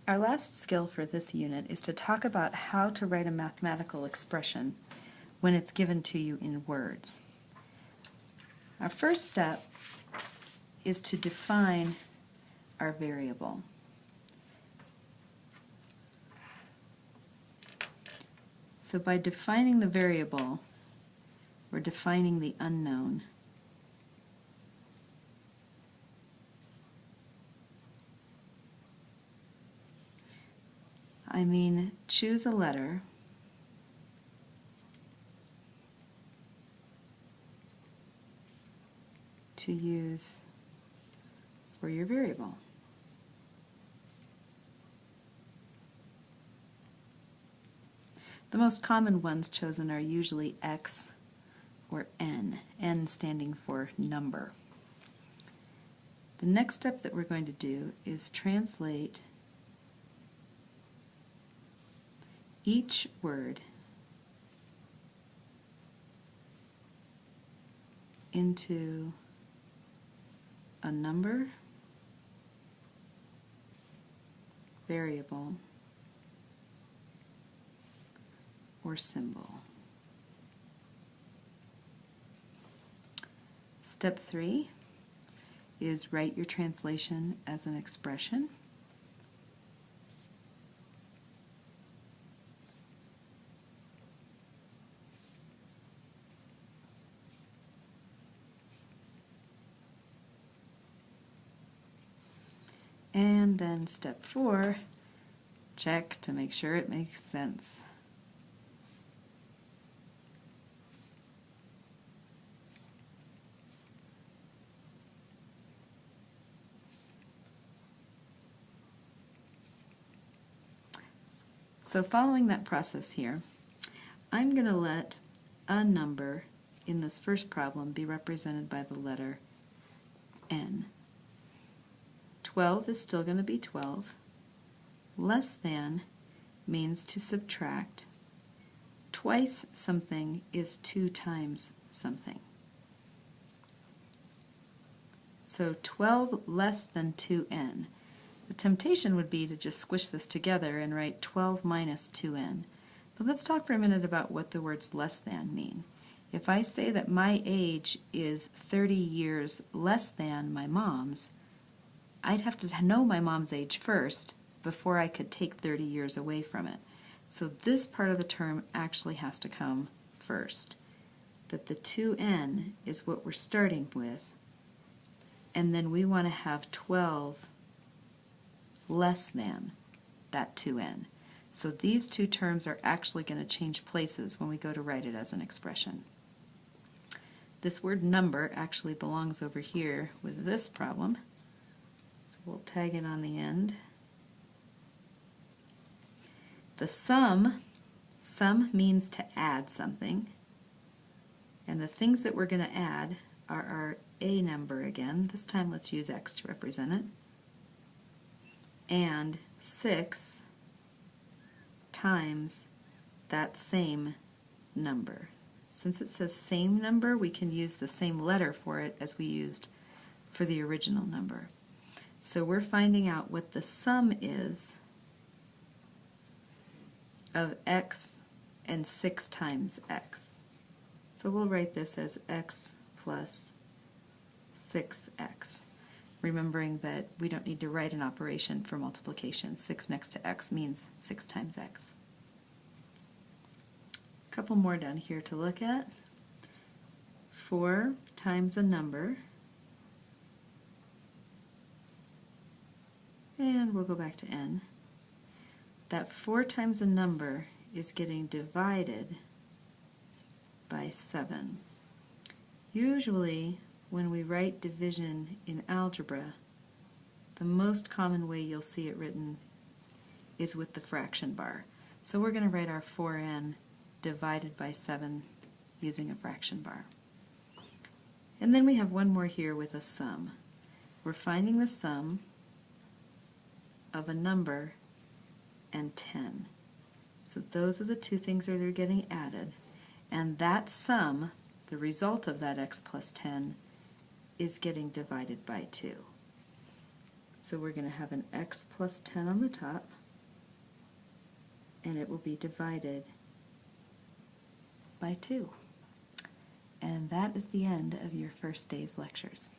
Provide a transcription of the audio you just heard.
Our last skill for this unit is to talk about how to write a mathematical expression when it's given to you in words. Our first step is to define our variable. So by defining the variable, we're defining the unknown. I mean, choose a letter to use for your variable. The most common ones chosen are usually x or n, n standing for number. The next step that we're going to do is translate each word into a number, variable, or symbol. Step 3 is write your translation as an expression. And then step 4, check to make sure it makes sense. So following that process here, I'm going to let a number in this first problem be represented by the letter n. 12 is still going to be 12. Less than means to subtract. Twice something is 2 times something. So 12 less than 2n. The temptation would be to just squish this together and write 12 minus 2n. But let's talk for a minute about what the words less than mean. If I say that my age is 30 years less than my mom's, I'd have to know my mom's age first before I could take 30 years away from it. So this part of the term actually has to come first. That the 2n is what we're starting with, and then we want to have 12 less than that 2n. So these two terms are actually going to change places when we go to write it as an expression. This word number actually belongs over here with this problem. So we'll tag it on the end. The sum means to add something. And the things that we're going to add are our a number again. This time let's use x to represent it. And 6 times that same number. Since it says same number, we can use the same letter for it as we used for the original number. So we're finding out what the sum is of x and 6 times x. So we'll write this as x plus 6x. Remembering that we don't need to write an operation for multiplication. 6 next to x means 6 times x. A couple more down here to look at. 4 times a number. And we'll go back to n. That 4 times a number is getting divided by 7. Usually, when we write division in algebra, the most common way you'll see it written is with the fraction bar. So we're going to write our 4n divided by 7 using a fraction bar. And then we have one more here with a sum. We're finding the sum of a number and 10. So those are the two things that are getting added. And that sum, the result of that x plus 10, is getting divided by 2. So we're going to have an x plus 10 on the top, and it will be divided by 2. And that is the end of your first day's lectures.